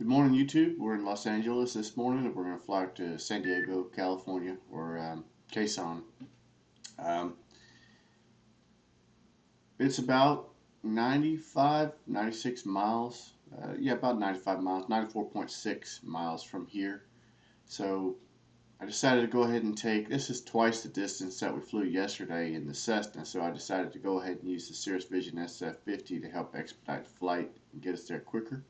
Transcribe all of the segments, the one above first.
Good morning, YouTube. We're in Los Angeles this morning, and we're going to fly to San Diego, California, or Quezon. Um, it's about 95, 96 miles. Yeah, about 95 miles, 94.6 miles from here. So I decided to go ahead and this is twice the distance that we flew yesterday in the Cessna, so I decided to go ahead and use the Cirrus Vision SF50 to help expedite the flight and get us there quicker.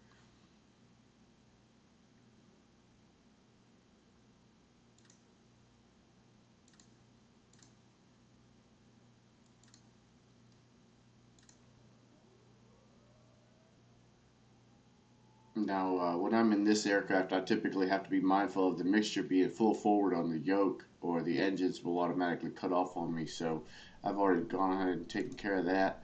Now, when I'm in this aircraft, I typically have to be mindful of the mixture being full forward on the yoke, or the engines will automatically cut off on me. So I've already gone ahead and taken care of that.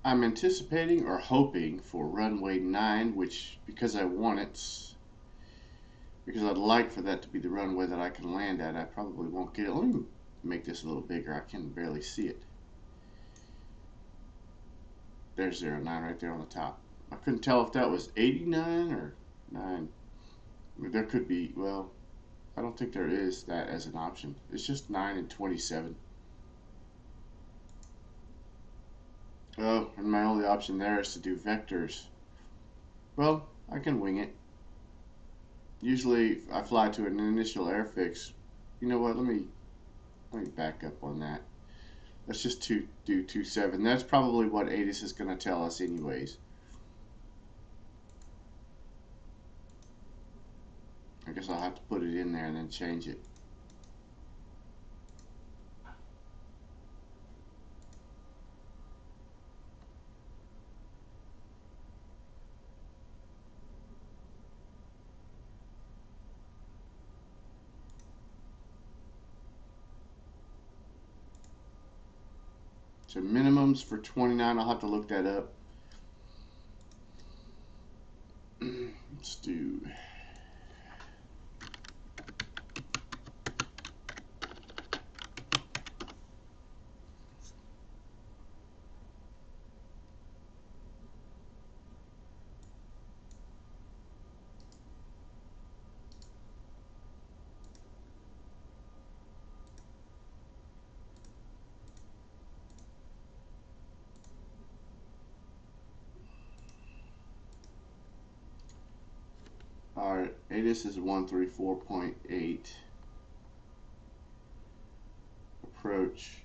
I'm anticipating or hoping for runway 9, which, because I want it, because I'd like for that to be the runway that I can land at, I probably won't get it. Let me make this a little bigger. I can barely see it. There's 09 right there on the top. I couldn't tell if that was 89 or 9. I mean, there could be, well, I don't think there is that as an option. It's just 9 and 27. Oh, and my only option there is to do vectors. Well, I can wing it. Usually I fly to an initial airfix. You know what, let me back up on that. Let's just do 27. That's probably what ATIS is going to tell us anyways. I guess I'll have to put it in there and then change it. So minimums for 29, I'll have to look that up. Let's do Alright, ATIS is 134.8. Approach.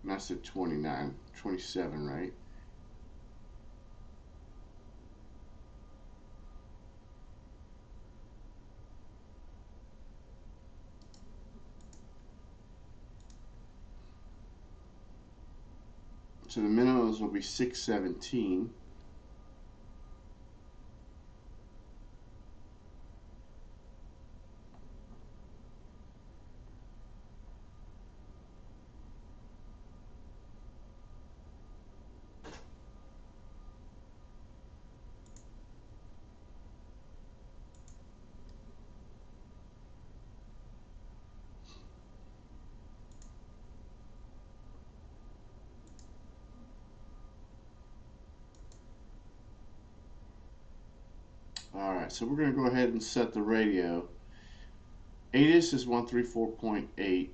And that's at 29, 27, right? So the minimums will be 617. Alright, so we're going to go ahead and set the radio. ATIS is 134.8.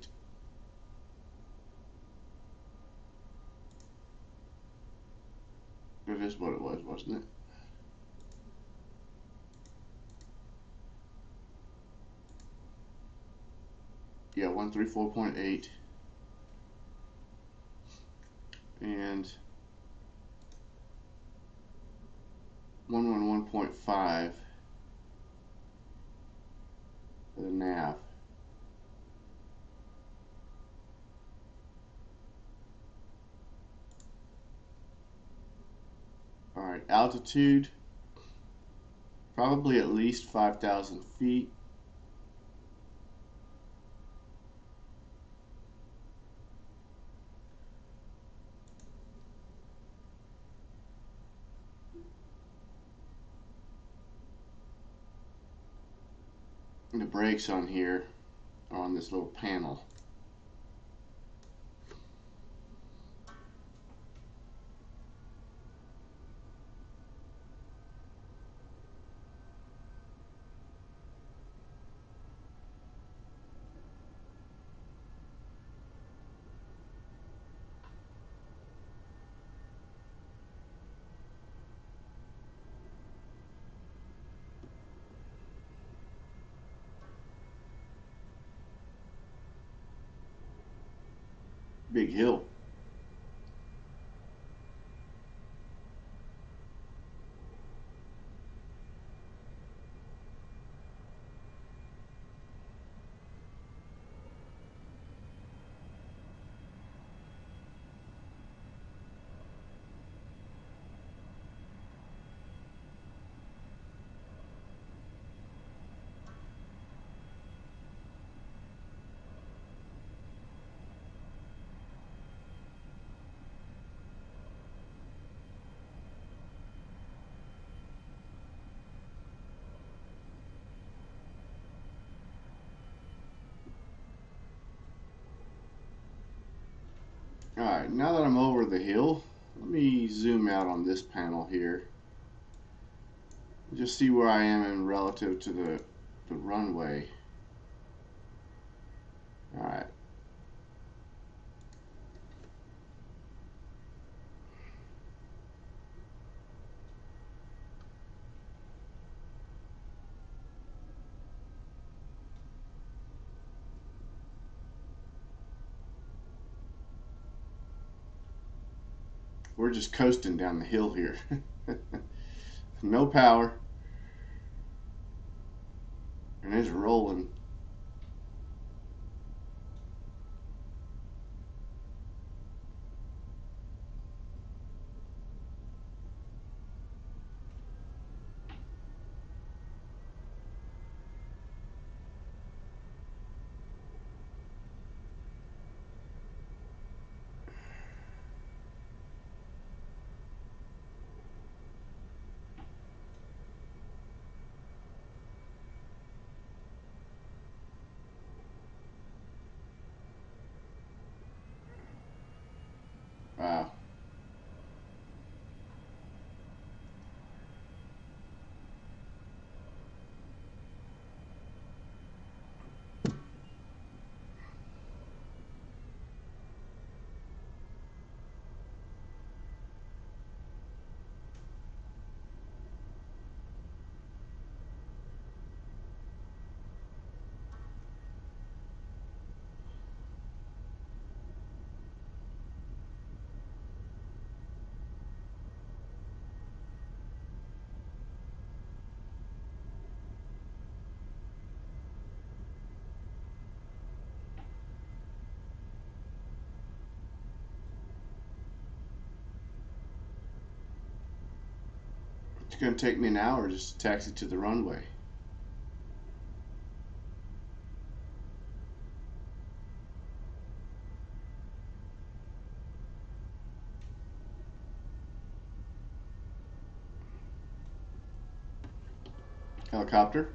That is what it was, wasn't it? Yeah, 134.8. And 111.5 for the nav. Alright, altitude, probably at least 5,000 feet. And the brakes on here are on this little panel. Big hill. Alright, now that I'm over the hill, let me zoom out on this panel here. Just see where I am in relative to the runway. Alright. We're just coasting down the hill here. No power. And it's rolling. Wow. It's going to take me an hour just to taxi to the runway. Helicopter.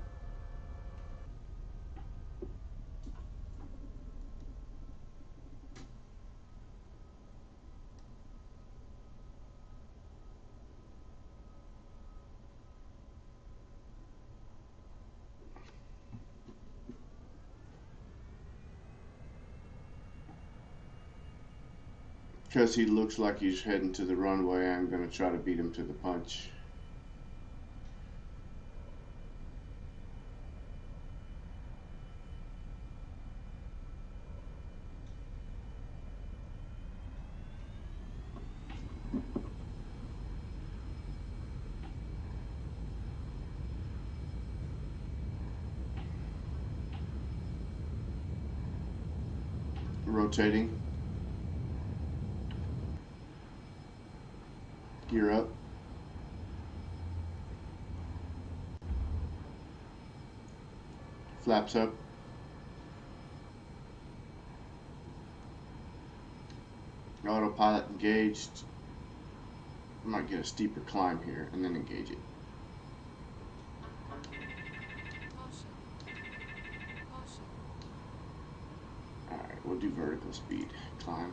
Because he looks like he's heading to the runway, I'm going to try to beat him to the punch. rotating. Gear up. Flaps up. Autopilot engaged. I might get a steeper climb here and then engage it. Alright, we'll do vertical speed climb.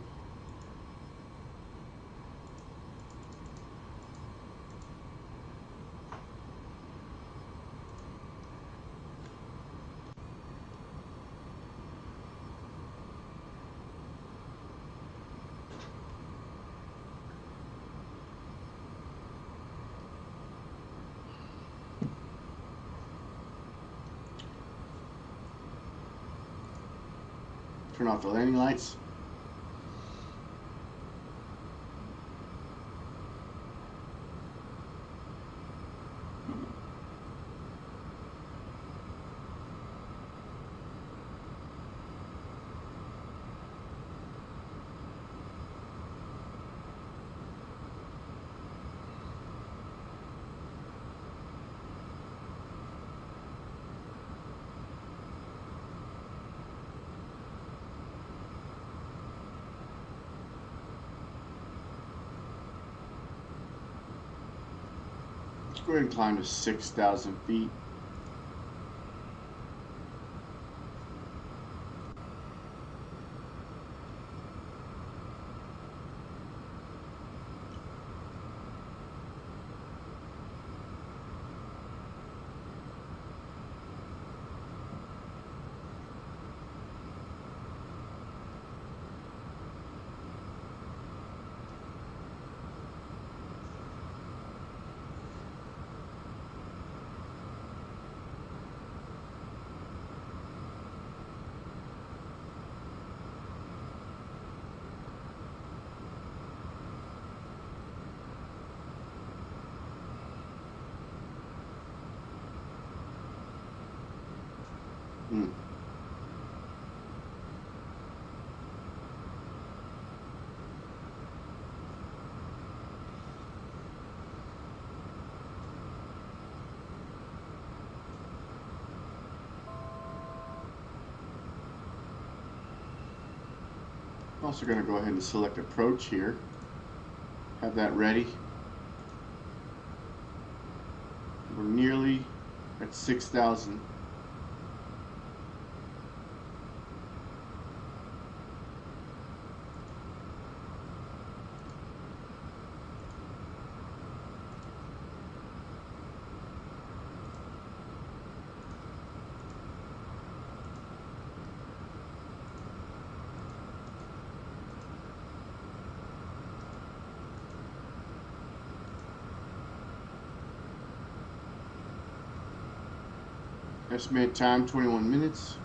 Turn off the landing lights. Let's go ahead and climb to 6,000 feet. I'm also going to go ahead and select approach here. Have that ready. We're nearly at 6,000. Estimated time 21 minutes.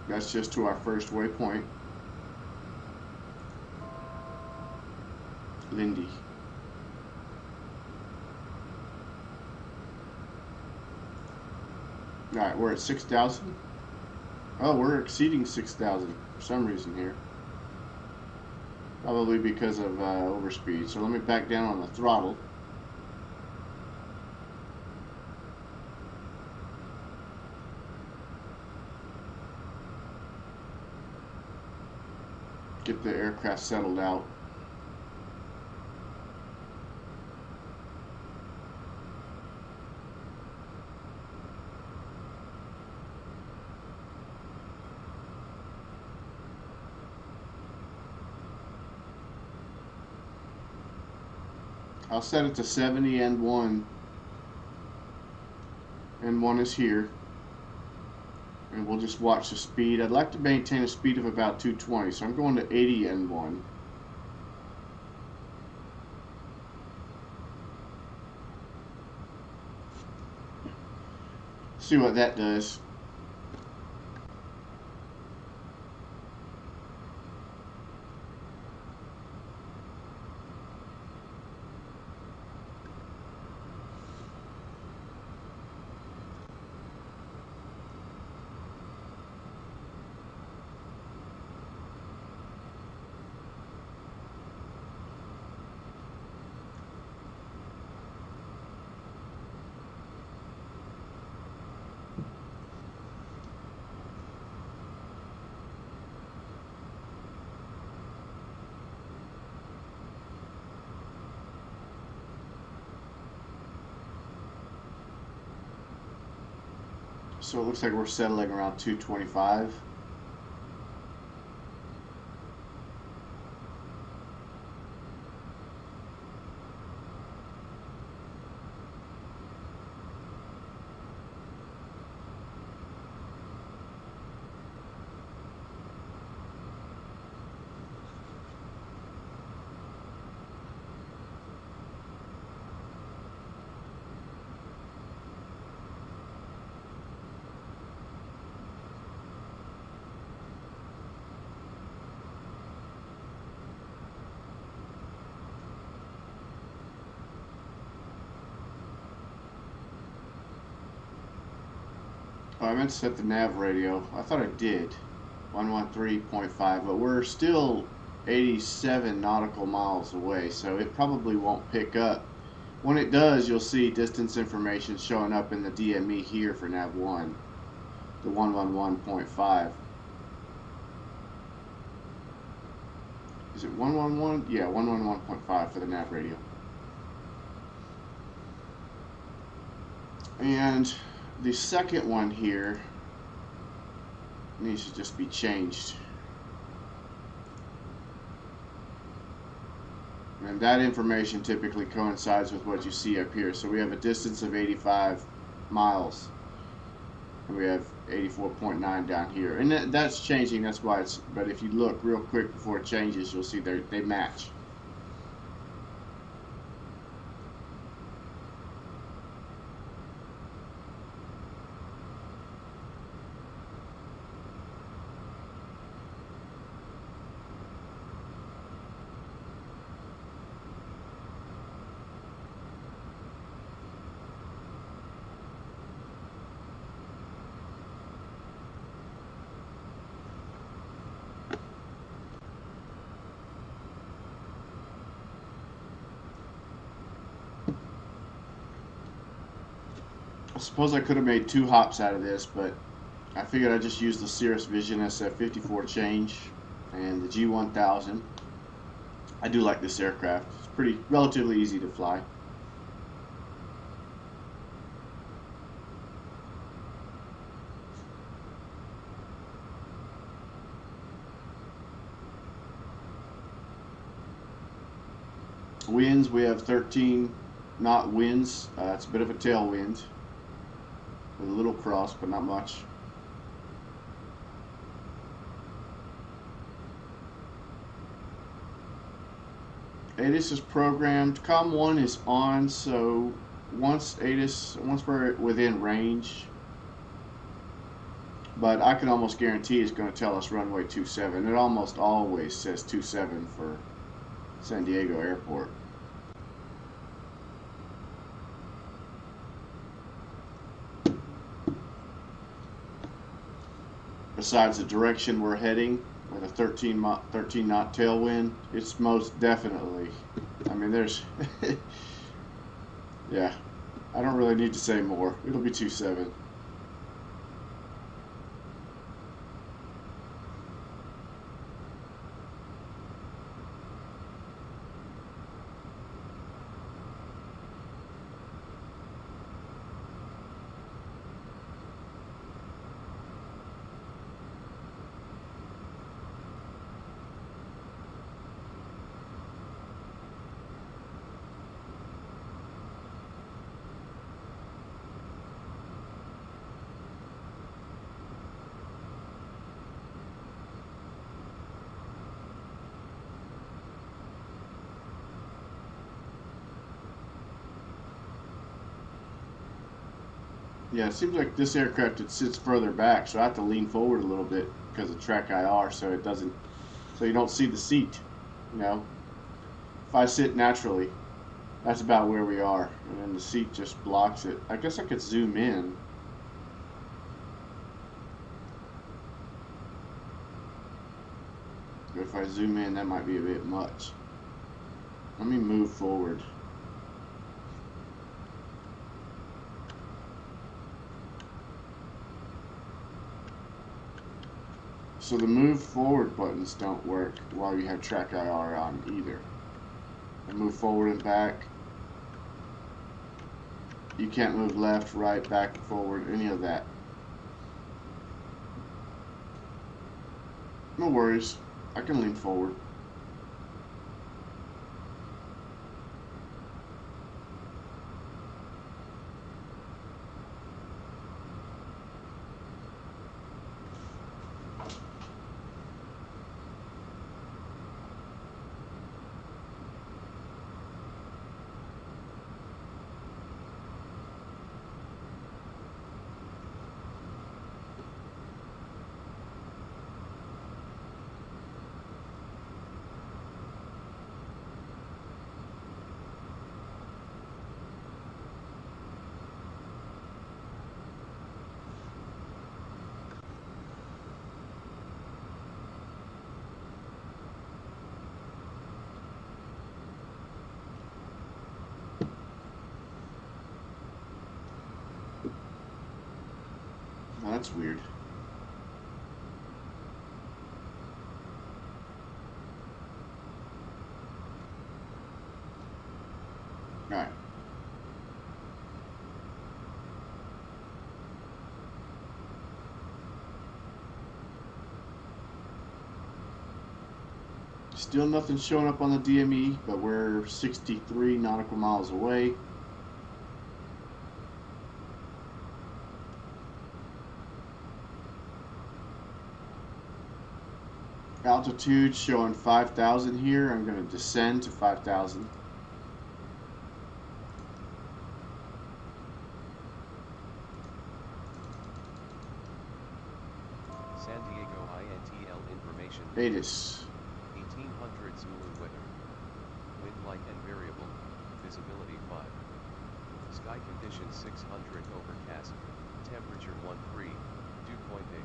That's just to our first waypoint. Lindy. Alright, we're at 6,000. Oh, we're exceeding 6,000 for some reason here. Probably because of overspeed. So let me back down on the throttle. Get the aircraft settled out. I'll set it to 70 and 1. And 1 is here. And we'll just watch the speed. I'd like to maintain a speed of about 220, so I'm going to 80 and 1. See what that does. So it looks like we're settling around 225. Oh, I meant to set the nav radio. I thought I did. 113.5, but we're still 87 nautical miles away, so it probably won't pick up. When it does, you'll see distance information showing up in the DME here for nav 1, the 111.5. Is it 111? Yeah, 111.5 for the nav radio. And the second one here needs to just be changed. And that information typically coincides with what you see up here. So we have a distance of 85 miles. And we have 84.9 down here. And that's changing, that's why it's, but if you look real quick before it changes, you'll see they match. I suppose I could have made 2 hops out of this, but I figured I'd just use the Cirrus Vision SF50 for a change and the G1000. I do like this aircraft. It's pretty relatively easy to fly. Winds, we have 13 knot winds. It's a bit of a tailwind with a little cross, but not much. ATIS is programmed. COM 1 is on, so once we're within range, but I can almost guarantee it's going to tell us runway 27. It almost always says 27 for San Diego Airport. Besides the direction we're heading with a 13 knot tailwind, it's most definitely, I mean, there's yeah, I don't really need to say more. It'll be 27. Yeah, it seems like this aircraft, it sits further back, so I have to lean forward a little bit because of track IR, so it doesn't, so you don't see the seat, you know. If I sit naturally, that's about where we are, and then the seat just blocks it. I guess I could zoom in. But if I zoom in, that might be a bit much. Let me move forward. So the move forward buttons don't work while you have track IR on either. And move forward and back. You can't move left, right, back, forward, any of that. No worries. I can lean forward. Oh, that's weird. Alright. Still nothing showing up on the DME, but we're 63 nautical miles away. Altitude showing 5,000 here. I'm going to descend to 5,000. San Diego INTL information. ATIS. 1800 Zulu weather. Wind light and variable. Visibility 5. Sky conditions 600 overcast. Temperature 13. Dew point 8.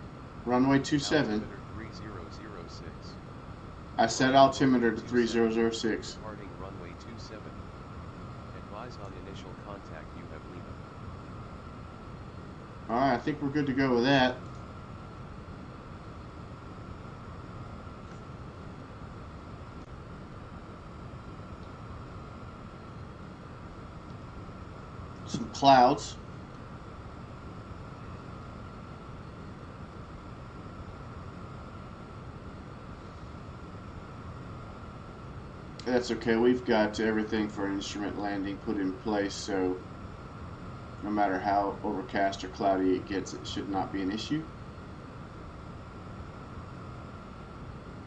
Runway 27. Altimeter 3006. I set altimeter to 3006. Departing runway 27. Advise on initial contact. You have Lima. Alright, I think we're good to go with that. Some clouds. That's okay. We've got everything for an instrument landing put in place, so no matter how overcast or cloudy it gets, it should not be an issue.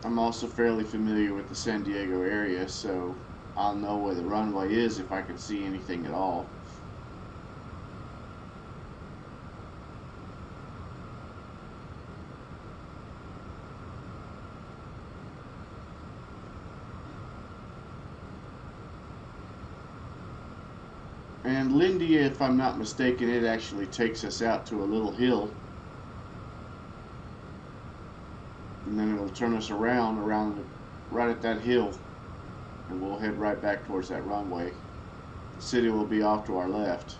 I'm also fairly familiar with the San Diego area, so I'll know where the runway is if I can see anything at all. And Lindy, if I'm not mistaken, it actually takes us out to a little hill. And then it'll turn us around right at that hill. And we'll head right back towards that runway. The city will be off to our left.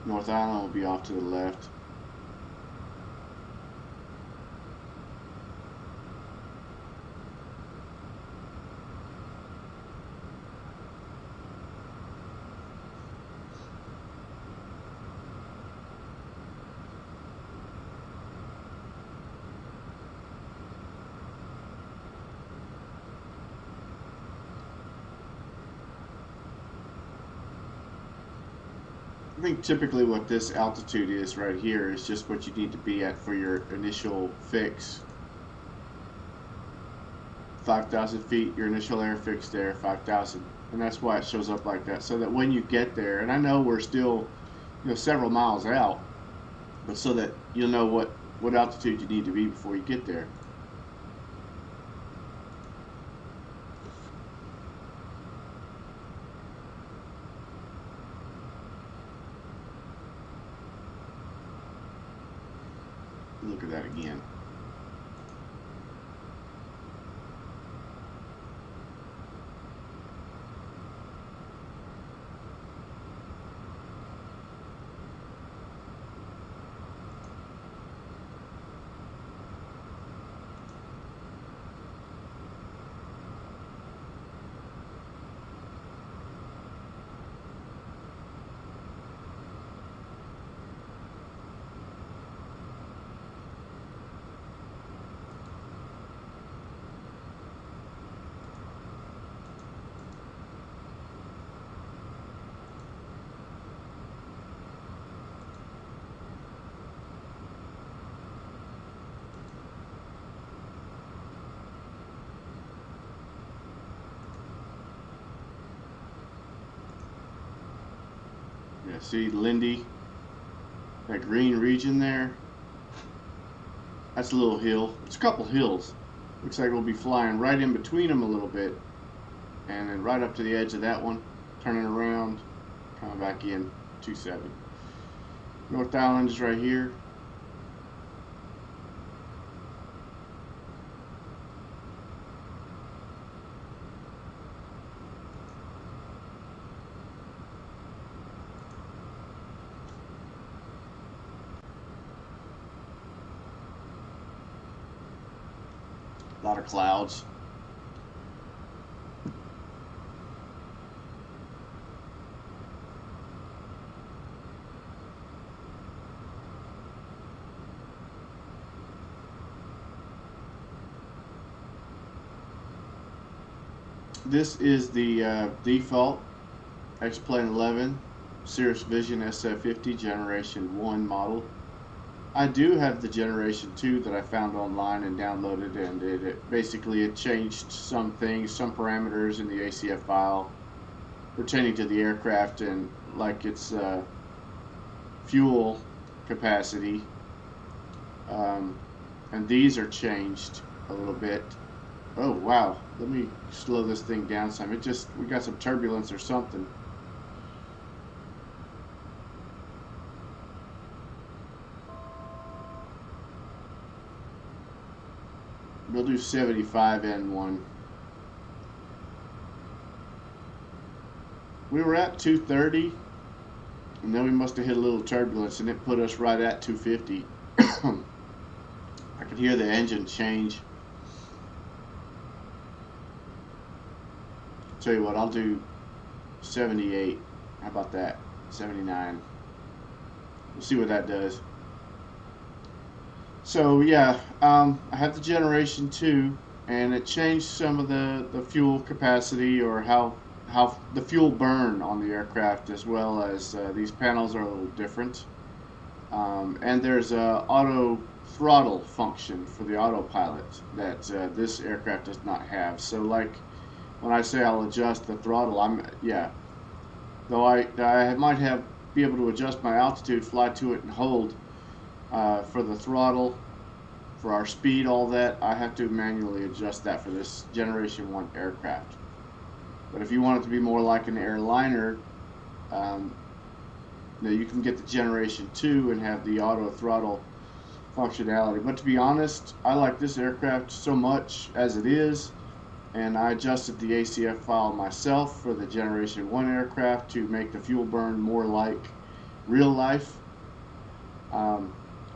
North Island will be off to the left. I think typically what this altitude is right here is just what you need to be at for your initial fix. 5,000 feet, your initial air fix there, 5,000. And that's why it shows up like that, so that when you get there, and I know we're still, several miles out, but so that you'll know what altitude you need to be before you get there. Look at that again. Yeah, see Lindy, that green region there? That's a little hill. It's a couple hills. Looks like we'll be flying right in between them a little bit, and then right up to the edge of that one, turning around, coming back in 270. North Island is right here. A lot of clouds. This is the default X-Plane 11 Cirrus Vision SF50 Generation 1 model. I do have the Generation 2 that I found online and downloaded, and it changed some things, some parameters in the ACF file pertaining to the aircraft, and like its fuel capacity, and these are changed a little bit. Oh wow, let me slow this thing down some. We got some turbulence or something. We'll do 75 N1. We were at 230, and then we must have hit a little turbulence, and it put us right at 250. I could hear the engine change. Tell you what, I'll do 78. How about that? 79. We'll see what that does. So yeah, I have the Generation 2, and it changed some of the fuel capacity, or how the fuel burn on the aircraft, as well as these panels are a little different. And there's a auto throttle function for the autopilot that this aircraft does not have. So like when I say I'll adjust the throttle, though I might be able to adjust my altitude, fly to it and hold. For the throttle, for our speed, all that, I have to manually adjust that for this Generation 1 aircraft. But if you want it to be more like an airliner, you can get the Generation 2 and have the auto throttle functionality. But to be honest, I like this aircraft so much as it is, and I adjusted the ACF file myself for the Generation 1 aircraft to make the fuel burn more like real life.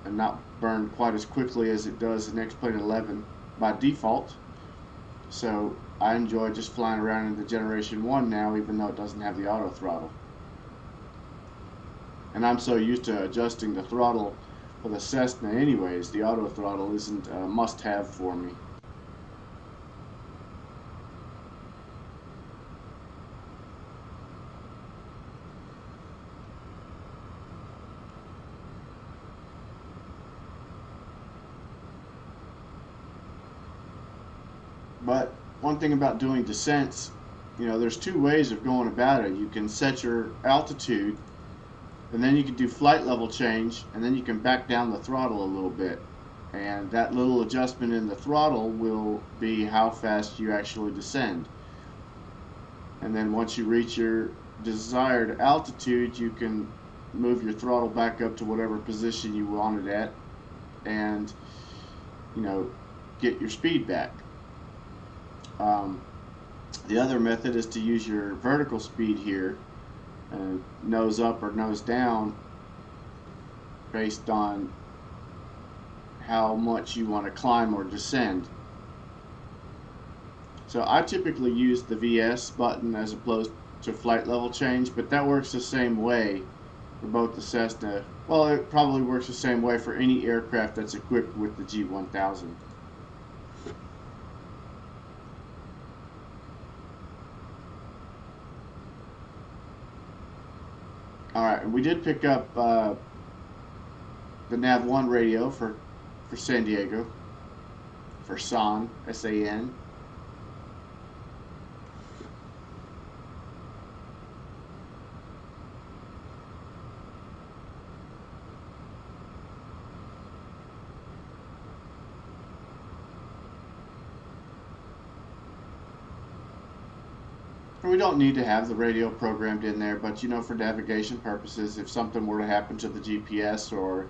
And not burn quite as quickly as it does in X-Plane 11 by default. So I enjoy just flying around in the Generation 1 now, even though it doesn't have the auto throttle. And I'm so used to adjusting the throttle for the Cessna anyways, the auto throttle isn't a must-have for me. But one thing about doing descents, there's two ways of going about it. You can set your altitude, and then you can do flight level change, and then you can back down the throttle a little bit. And that little adjustment in the throttle will be how fast you actually descend. And then once you reach your desired altitude, you can move your throttle back up to whatever position you want it at, and get your speed back. The other method is to use your vertical speed here, nose up or nose down, based on how much you want to climb or descend. So I typically use the VS button as opposed to flight level change, but that works the same way for both the Cessna. Well, it probably works the same way for any aircraft that's equipped with the G1000. Alright, and we did pick up the NAV1 radio for San Diego, for SAN, S-A-N. And we don't need to have the radio programmed in there, but you know, for navigation purposes, if something were to happen to the GPS or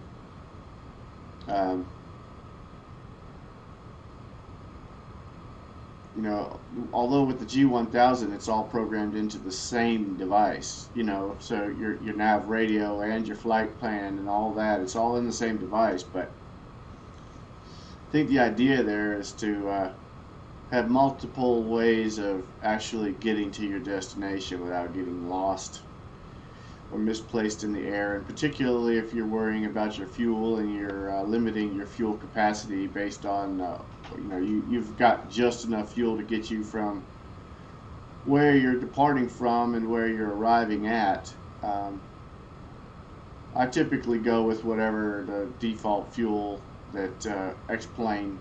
you know, although with the G1000 it's all programmed into the same device, you know, so your nav radio and your flight plan and all that, it's all in the same device. But I think the idea there is to have multiple ways of actually getting to your destination without getting lost or misplaced in the air, and particularly if you're worrying about your fuel and you're limiting your fuel capacity based on you know, you've got just enough fuel to get you from where you're departing from and where you're arriving at. I typically go with whatever the default fuel that X-Plane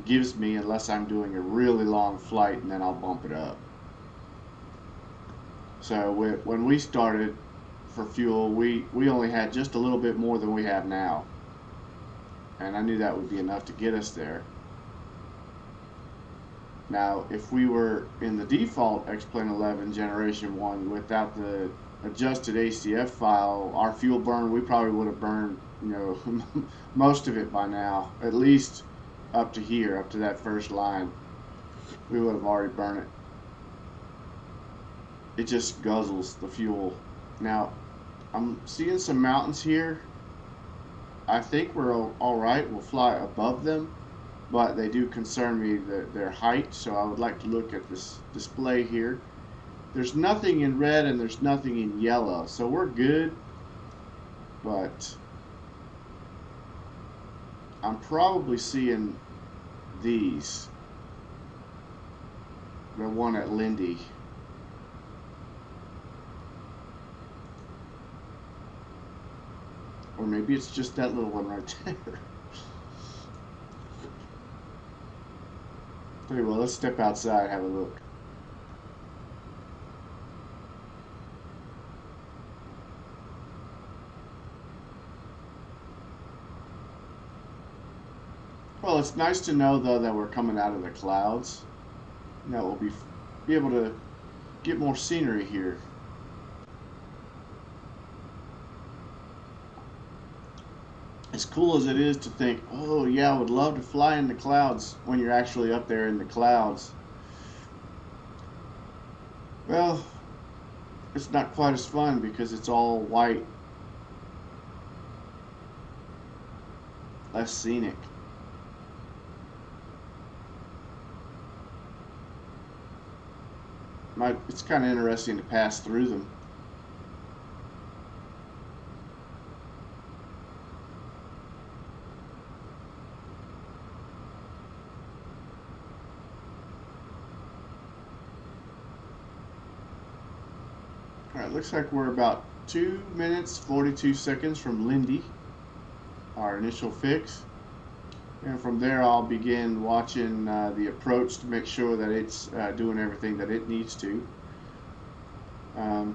gives me, unless I'm doing a really long flight, and then I'll bump it up. So when we started for fuel, we only had just a little bit more than we have now, and I knew that would be enough to get us there. Now, if we were in the default X-Plane 11 Generation 1 without the adjusted ACF file, our fuel burn, we probably would have burned, you know, most of it by now, at least up to here, up to that first line. We would have already burned it. It just guzzles the fuel. Now, I'm seeing some mountains here. I think we're all right. We'll fly above them, but they do concern me, their height, so I would like to look at this display here. There's nothing in red and there's nothing in yellow, so we're good, but I'm probably seeing these. The one at Lindy. Or maybe it's just that little one right there. Tell you what, let's step outside and have a look. Well, it's nice to know though that we're coming out of the clouds. You know, we'll be able to get more scenery here. As cool as it is to think, oh yeah, I would love to fly in the clouds, when you're actually up there in the clouds, well, it's not quite as fun because it's all white, less scenic. It's kind of interesting to pass through them. Alright, looks like we're about 2 minutes 42 seconds from Lindy, our initial fix. And from there I'll begin watching the approach to make sure that it's doing everything that it needs to. As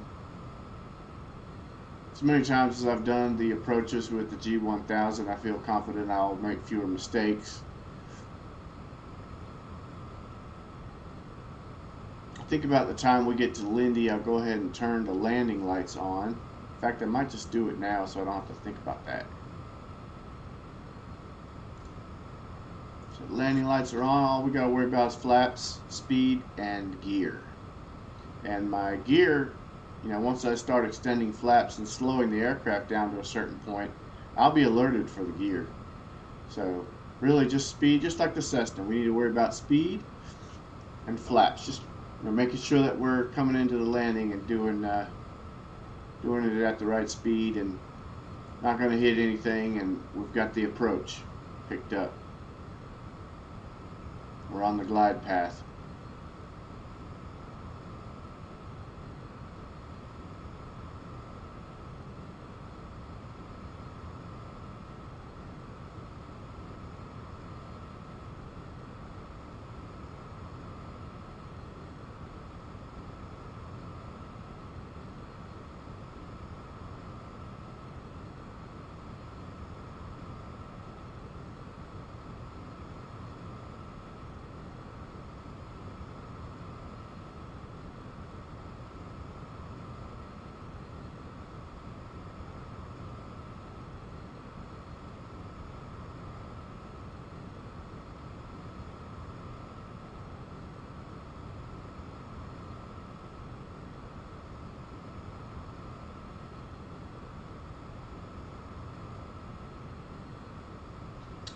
many times as I've done the approaches with the G1000, I feel confident I'll make fewer mistakes. Think about the time we get to Lindy, I'll go ahead and turn the landing lights on. In fact, I might just do it now so I don't have to think about that. So the landing lights are on. All we got to worry about is flaps, speed, and gear. And my gear, you know, once I start extending flaps and slowing the aircraft down to a certain point, I'll be alerted for the gear. So really just speed, just like the Cessna. We need to worry about speed and flaps. Just, you know, making sure that we're coming into the landing and doing it at the right speed and not going to hit anything, and we've got the approach picked up. We're on the glide path.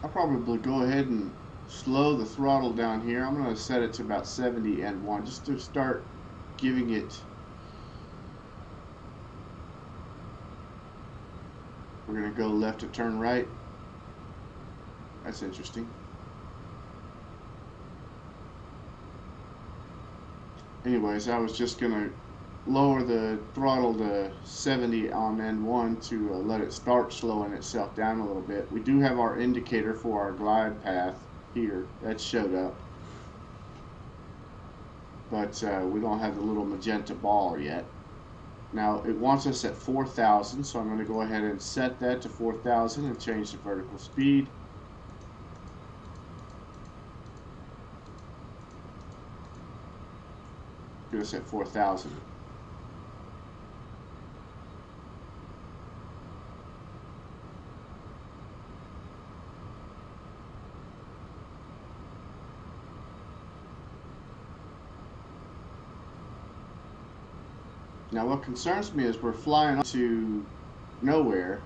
I'll probably go ahead and slow the throttle down here. I'm going to set it to about 70 and 1 just to start giving it. We're going to go left to turn right. That's interesting. Anyways, I was just going to lower the throttle to 70 on N1 to let it start slowing itself down a little bit. We do have our indicator for our glide path here. That showed up. But we don't have the little magenta bar yet. Now it wants us at 4,000, so I'm going to go ahead and set that to 4,000 and change the vertical speed. Get us at 4,000. Now what concerns me is we're flying to nowhere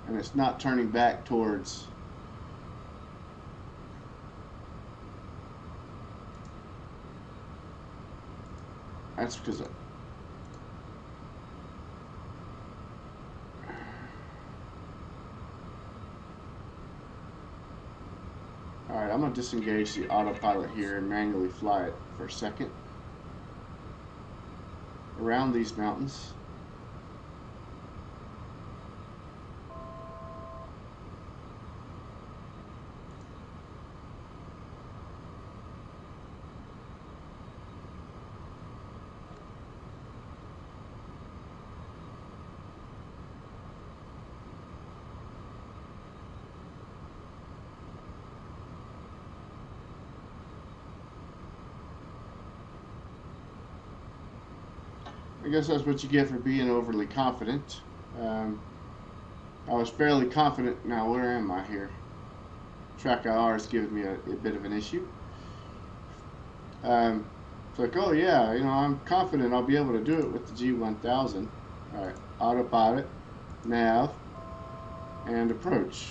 and it's not turning back towards that's because alright, I'm going to disengage the autopilot here and manually fly it for a second around these mountains. I guess that's what you get for being overly confident. I was fairly confident. Now, where am I here? Track IR is giving me a bit of an issue. It's like, oh yeah, you know, I'm confident I'll be able to do it with the G1000. Alright, autopilot, nav, and approach.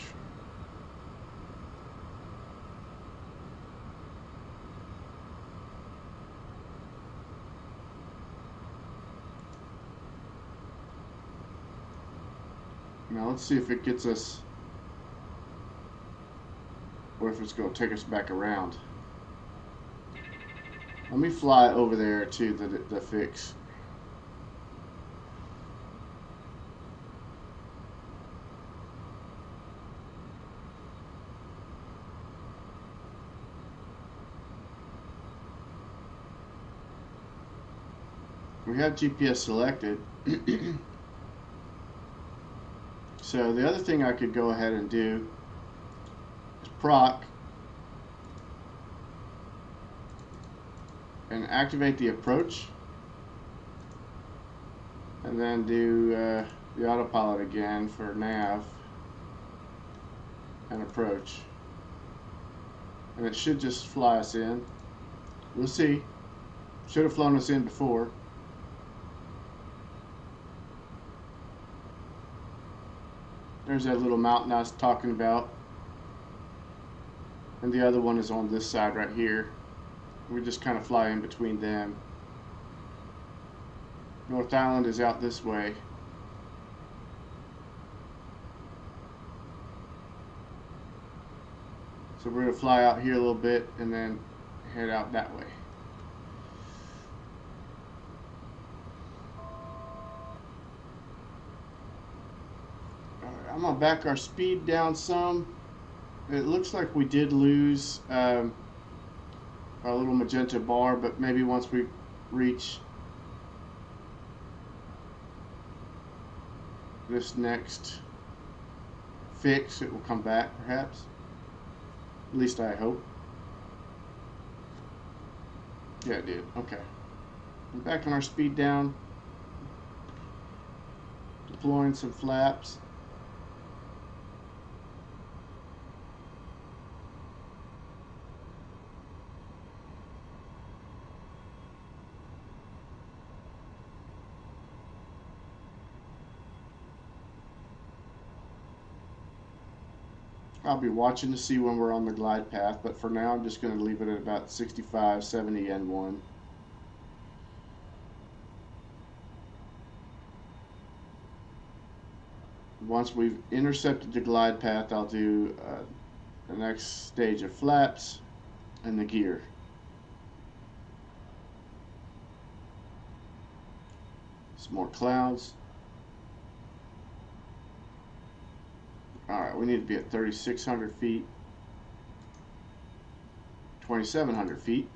Now let's see if it gets us, or if it's going to take us back around. Let me fly over there to the fix. We have GPS selected. So the other thing I could go ahead and do is proc and activate the approach, and then do the autopilot again for nav and approach, and it should just fly us in. We'll see. Should have flown us in before. There's that little mountain I was talking about, and the other one is on this side right here. We just kind of fly in between them. North Island is out this way. So we're going to fly out here a little bit and then head out that way. I'm going to back our speed down some. It looks like we did lose our little magenta bar, but maybe once we reach this next fix, it will come back, perhaps. At least I hope. Yeah, it did. Okay. I'm backing our speed down, deploying some flaps. I'll be watching to see when we're on the glide path, but for now I'm just going to leave it at about 65, 70 N1. Once we've intercepted the glide path, I'll do the next stage of flaps and the gear. Some more clouds. Alright, we need to be at 3,600 feet, 2,700 feet.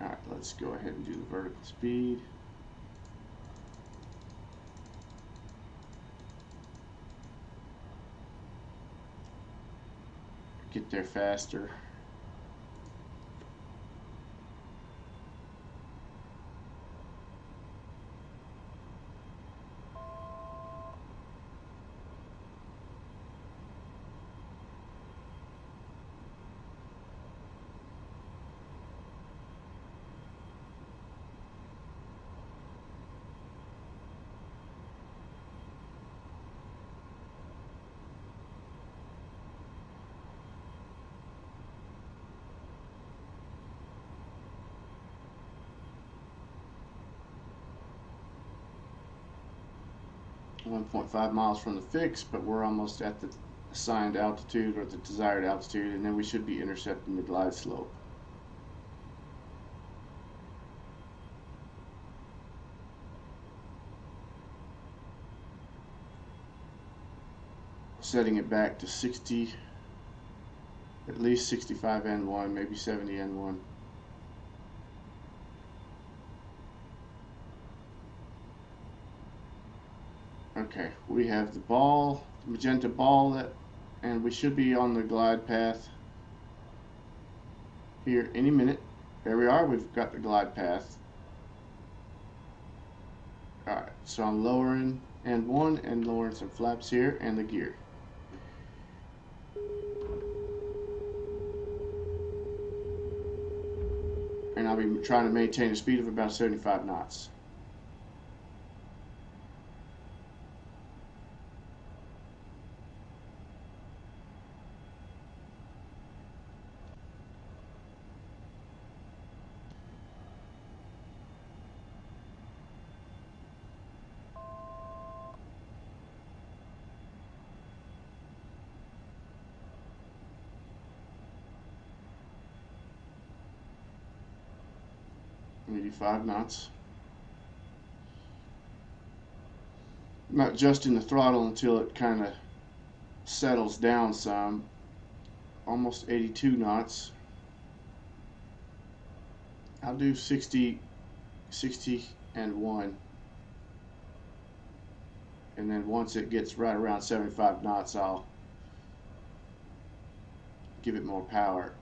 Alright, let's go ahead and do the vertical speed. Get there faster. .5 miles from the fix, but we're almost at the assigned altitude or the desired altitude, and then we should be intercepting the glide slope. Setting it back to 60, at least 65 N1, maybe 70 N1. Okay, we have the ball, the magenta ball, and we should be on the glide path here any minute. There we are, we've got the glide path. Alright, so I'm lowering N1 and lowering some flaps here and the gear. And I'll be trying to maintain a speed of about 75 knots. Maybe 5 knots. I'm not adjusting the throttle until it kind of settles down some. Almost 82 knots. I'll do 60 and 1. And then once it gets right around 75 knots, I'll give it more power.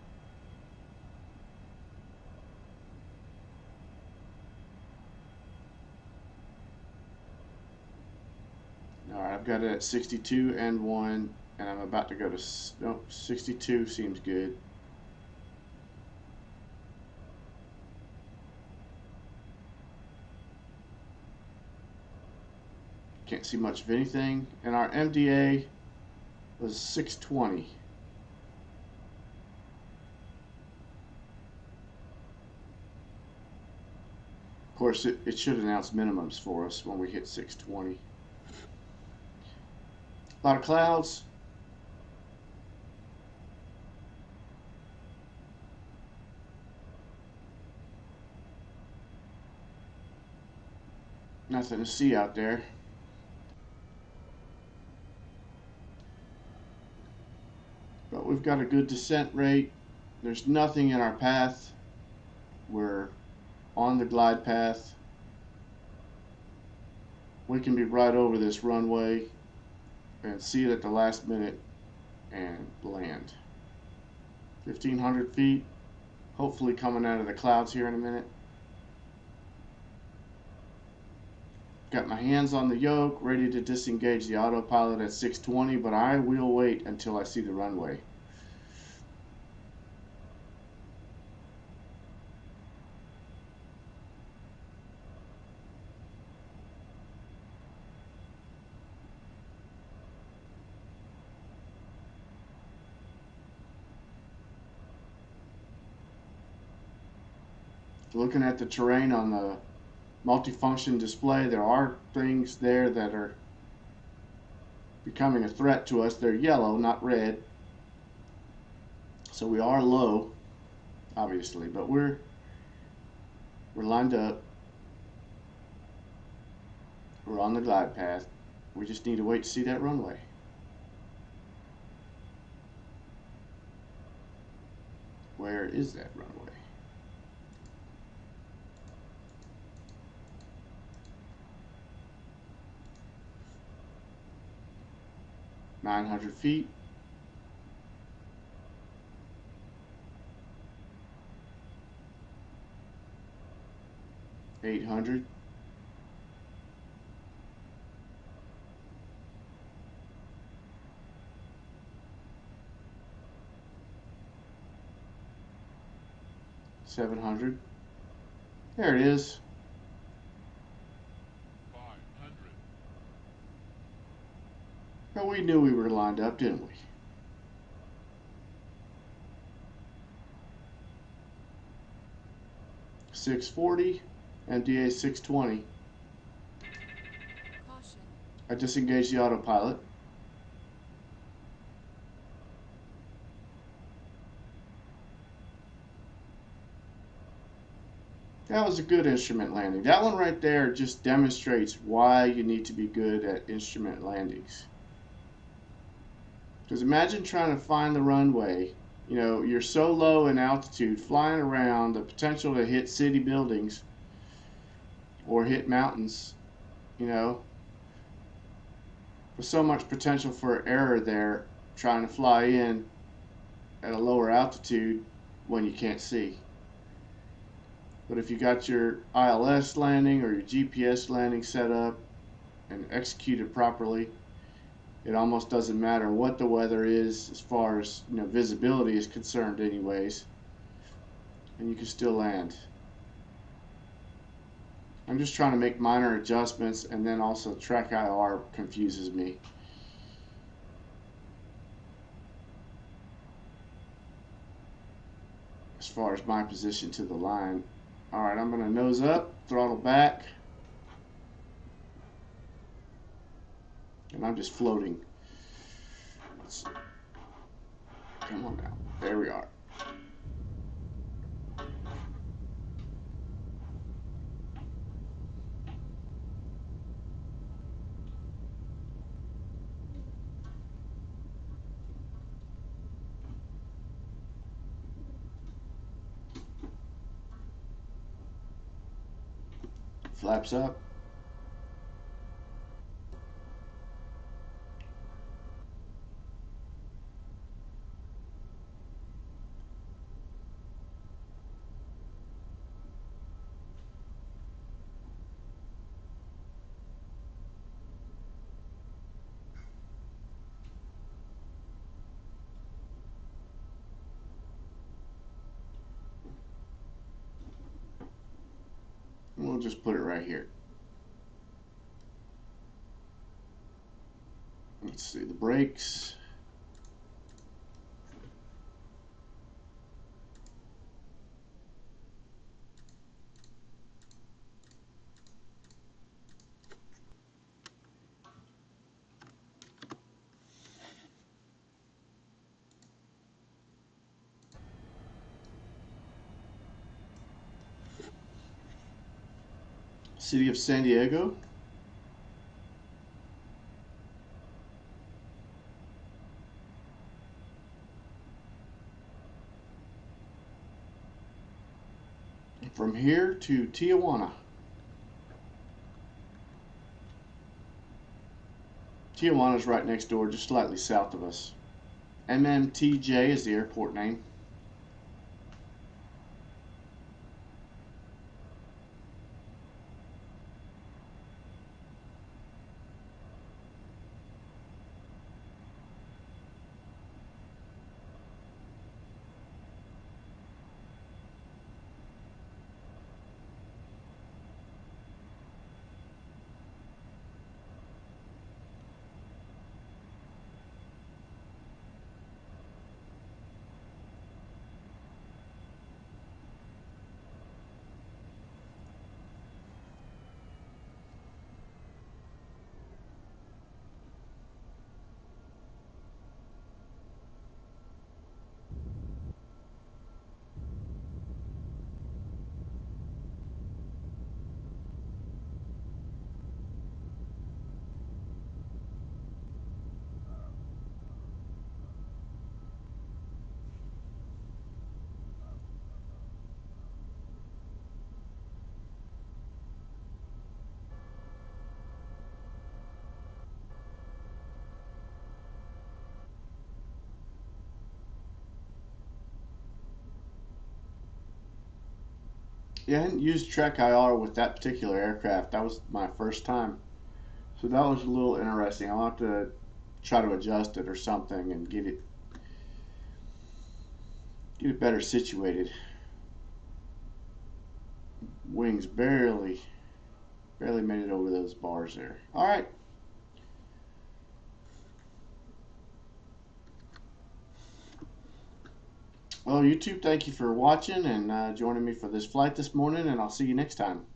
Alright, I've got it at 62 and 1, and I'm about to go to, nope, 62 seems good. Can't see much of anything, and our MDA was 620. Of course, it should announce minimums for us when we hit 620. A lot of clouds. Nothing to see out there. But we've got a good descent rate. There's nothing in our path. We're on the glide path. We can be right over this runway and see it at the last minute and land. 1,500 feet, hopefully coming out of the clouds here in a minute. Got my hands on the yoke, ready to disengage the autopilot at 620, but I will wait until I see the runway. looking at the terrain on the multifunction display, there are things there that are becoming a threat to us. They're yellow, not red. So we are low, obviously, but we're lined up. We're on the glide path. We just need to wait to see that runway. Where is that runway? $900 feet. $800. $700. There it is. 500. Well, we knew we were lined up, didn't we? $640, MDA 620. Caution. I disengaged the autopilot. That was a good instrument landing. That one right there just demonstrates why you need to be good at instrument landings. Because imagine trying to find the runway. You know, you're so low in altitude, flying around, the potential to hit city buildings or hit mountains, you know. There's so much potential for error there trying to fly in at a lower altitude when you can't see. But if you got your ILS landing or your GPS landing set up and executed properly, it almost doesn't matter what the weather is as far as, you know, visibility is concerned anyways, and you can still land. I'm just trying to make minor adjustments, and then also track IR confuses me. As far as my position to the line. Alright, I'm going to nose up, throttle back, and I'm just floating. Come on now. There we are. Flaps up. We'll just put it right here. Let's see the brakes. City of San Diego. From here to Tijuana. Tijuana's right next door, just slightly south of us. MMTJ is the airport name. Yeah, I hadn't used Trek IR with that particular aircraft. That was my first time. So that was a little interesting. I'll have to try to adjust it or something and get it better situated. Wings barely made it over those bars there. All right. Well, YouTube, thank you for watching and joining me for this flight this morning, and I'll see you next time.